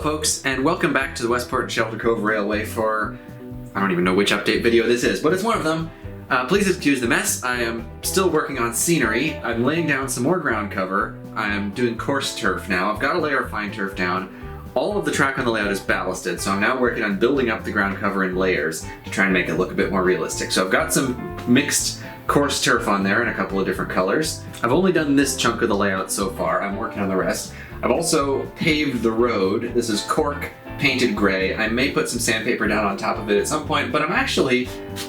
folks, and welcome back to the Westport and Shelter Cove Railway for, I don't even know which update video this is, but it's one of them. Please excuse the mess. I am still working on scenery. I'm laying down some more ground cover. I am doing coarse turf now. I've got a layer of fine turf down. All of the track on the layout is ballasted, so I'm now working on building up the ground cover in layers to try and make it look a bit more realistic. So I've got some mixed coarse turf on there in a couple of different colors. I've only done this chunk of the layout so far. I'm working on the rest. I've also paved the road. This is cork painted gray. I may put some sandpaper down on top of it at some point, but I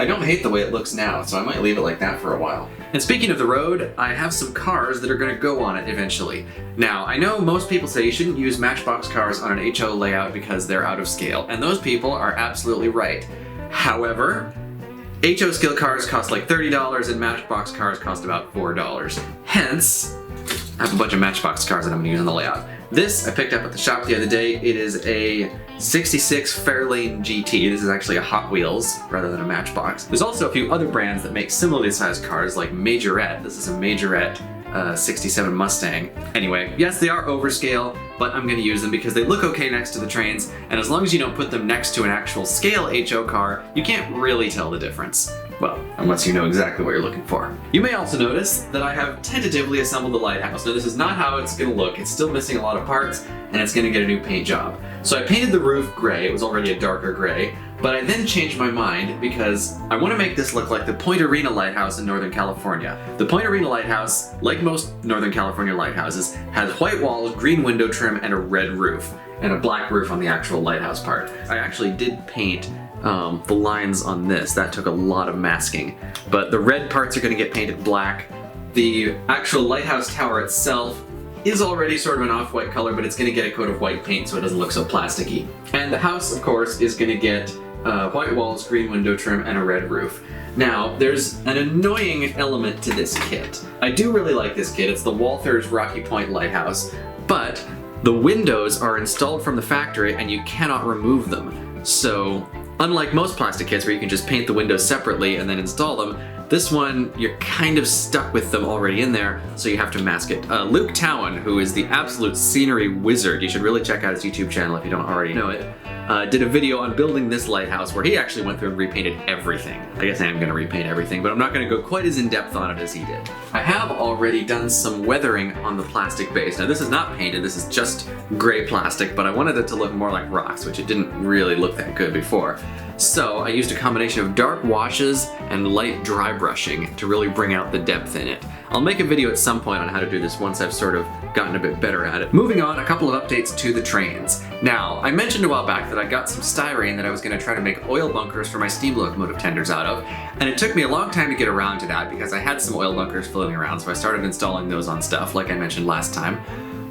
don't hate the way it looks now, so I might leave it like that for a while. And speaking of the road, I have some cars that are going to go on it eventually. Now, I know most people say you shouldn't use Matchbox cars on an HO layout because they're out of scale, and those people are absolutely right. However, HO scale cars cost like $30 and Matchbox cars cost about $4. Hence, I have a bunch of Matchbox cars that I'm going to use on the layout. This I picked up at the shop the other day. It is a 66 Fairlane GT. This is actually a Hot Wheels rather than a Matchbox. There's also a few other brands that make similarly sized cars like Majorette. This is a Majorette 67 Mustang. Anyway, yes, they are overscale, but I'm going to use them because they look okay next to the trains, and as long as you don't put them next to an actual scale HO car, you can't really tell the difference. Well, unless you know exactly what you're looking for. You may also notice that I have tentatively assembled the Lighthouse. Now, this is not how it's going to look. It's still missing a lot of parts, and it's going to get a new paint job. So I painted the roof gray. It was already a darker gray, but I then changed my mind because I want to make this look like the Point Arena Lighthouse in Northern California. The Point Arena Lighthouse, like most Northern California lighthouses, has white walls, green window trim, and a red roof, and a black roof on the actual lighthouse part. I actually did paint the lines on this. That took a lot of masking, but the red parts are going to get painted black. The actual lighthouse tower itself is already sort of an off-white color, but it's going to get a coat of white paint so it doesn't look so plasticky. And the house, of course, is going to get white walls, green window trim, and a red roof. Now, there's an annoying element to this kit. I do really like this kit. It's the Walthers Rocky Point Lighthouse, but the windows are installed from the factory and you cannot remove them. So, unlike most plastic kits where you can just paint the windows separately and then install them, this one, you're kind of stuck with them already in there, so you have to mask it. Luke Towan, who is the absolute scenery wizard, you should really check out his YouTube channel if you don't already know it, did a video on building this lighthouse where he actually went through and repainted everything. I guess I am going to repaint everything, but I'm not going to go quite as in-depth on it as he did. I have already done some weathering on the plastic base. Now, this is not painted, this is just gray plastic, but I wanted it to look more like rocks, which it didn't really look that good before. So I used a combination of dark washes and light dry brushing to really bring out the depth in it. I'll make a video at some point on how to do this once I've sort of gotten a bit better at it. Moving on, a couple of updates to the trains. Now, I mentioned a while back that I got some styrene that I was going to try to make oil bunkers for my steam locomotive tenders out of, and it took me a long time to get around to that because I had some oil bunkers floating around, so I started installing those on stuff like I mentioned last time.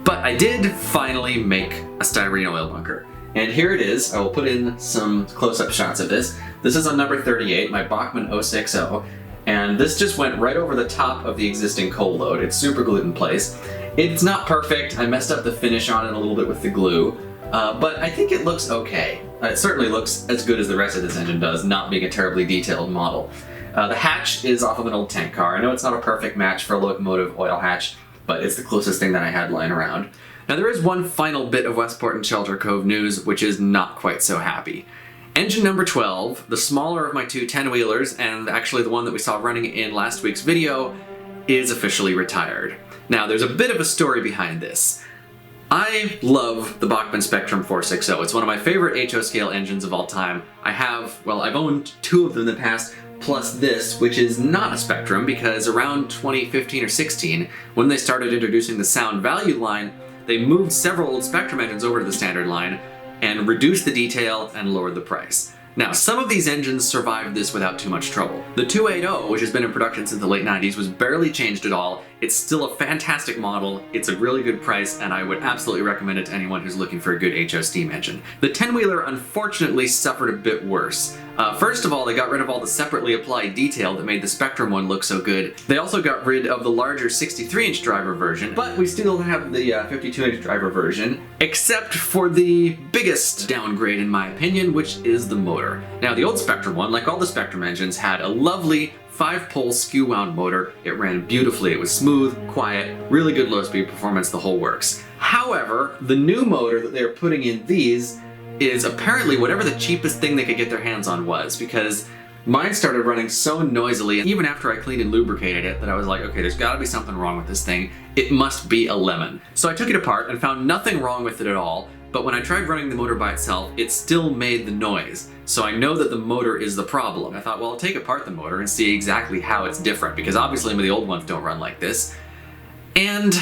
But I did finally make a styrene oil bunker. And here it is. I will put in some close-up shots of this. This is on number 38, my Bachmann 060, and this just went right over the top of the existing coal load. It's super glued in place. It's not perfect. I messed up the finish on it a little bit with the glue, but I think it looks okay. It certainly looks as good as the rest of this engine does, not being a terribly detailed model. The hatch is off of an old tank car. I know it's not a perfect match for a locomotive oil hatch, but it's the closest thing that I had lying around. Now, there is one final bit of Westport and Shelter Cove news, which is not quite so happy. Engine number 12, the smaller of my two 10-wheelers, and actually the one that we saw running in last week's video, is officially retired. Now, there's a bit of a story behind this. I love the Bachmann Spectrum 460. It's one of my favorite HO scale engines of all time. I've owned two of them in the past, plus this, which is not a Spectrum, because around 2015 or 16, when they started introducing the sound value line, they moved several old Spectrum engines over to the standard line and reduced the detail and lowered the price. Now, some of these engines survived this without too much trouble. The 280, which has been in production since the late 90s, was barely changed at all. It's still a fantastic model, it's a really good price, and I would absolutely recommend it to anyone who's looking for a good HO steam engine. The 10-wheeler unfortunately suffered a bit worse. First of all, they got rid of all the separately applied detail that made the Spectrum one look so good. They also got rid of the larger 63-inch driver version, but we still have the 52-inch driver version, except for the biggest downgrade in my opinion, which is the motor. Now, the old Spectrum one, like all the Spectrum engines, had a lovely 5-pole skew wound motor. It ran beautifully. It was smooth, quiet, really good low speed performance, the whole works. However, the new motor that they're putting in these is apparently whatever the cheapest thing they could get their hands on was, because mine started running so noisily, and even after I cleaned and lubricated it, that I was like, okay, there's gotta be something wrong with this thing. It must be a lemon. So I took it apart and found nothing wrong with it at all, but when I tried running the motor by itself, it still made the noise. So I know that the motor is the problem. I thought, well, I'll take apart the motor and see exactly how it's different, because obviously the old ones don't run like this. And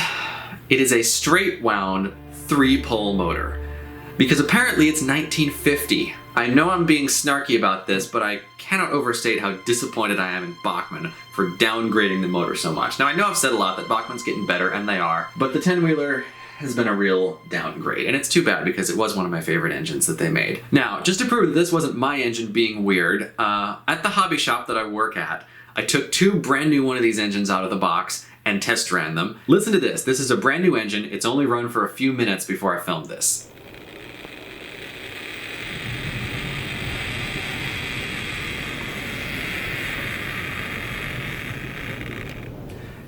it is a straight wound 3-pole motor, because apparently it's 1950. I know I'm being snarky about this, but I cannot overstate how disappointed I am in Bachmann for downgrading the motor so much. Now I know I've said a lot that Bachmann's getting better, and they are, but the Ten-Wheeler has been a real downgrade, and it's too bad because it was one of my favorite engines that they made. Now, just to prove that this wasn't my engine being weird, at the hobby shop that I work at, I took 2 brand new one of these engines out of the box and test ran them. Listen to this. This is a brand new engine. It's only run for a few minutes before I filmed this.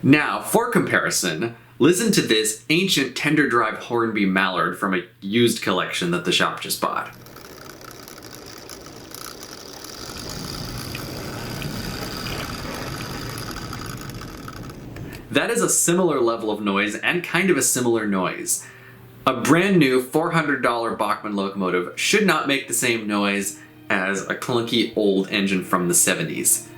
Now, for comparison, listen to this ancient tender drive Hornby Mallard from a used collection that the shop just bought. That is a similar level of noise and kind of a similar noise. A brand new $400 Bachmann locomotive should not make the same noise as a clunky old engine from the 70s.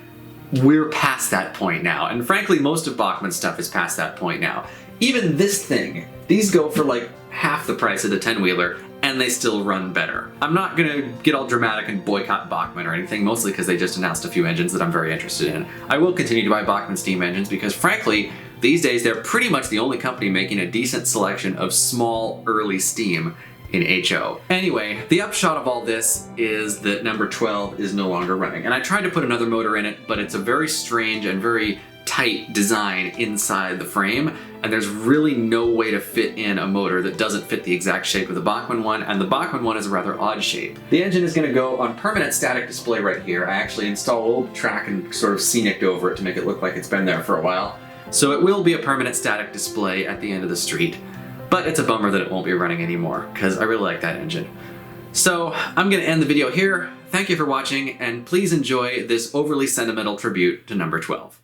We're past that point now, and frankly most of Bachmann's stuff is past that point now. Even this thing, these go for like half the price of the Ten-Wheeler, and they still run better. I'm not gonna get all dramatic and boycott Bachmann or anything, mostly because they just announced a few engines that I'm very interested in. I will continue to buy Bachmann steam engines because frankly, these days they're pretty much the only company making a decent selection of small, early steam in HO. Anyway, the upshot of all this is that number 12 is no longer running. And I tried to put another motor in it, but it's a very strange and very tight design inside the frame, and there's really no way to fit in a motor that doesn't fit the exact shape of the Bachmann one, and the Bachmann one is a rather odd shape. The engine is gonna go on permanent static display right here. I actually installed a little track and sort of scenicked over it to make it look like it's been there for a while. So it will be a permanent static display at the end of the street. But it's a bummer that it won't be running anymore, because I really like that engine. So I'm gonna end the video here. Thank you for watching, and please enjoy this overly sentimental tribute to number 12.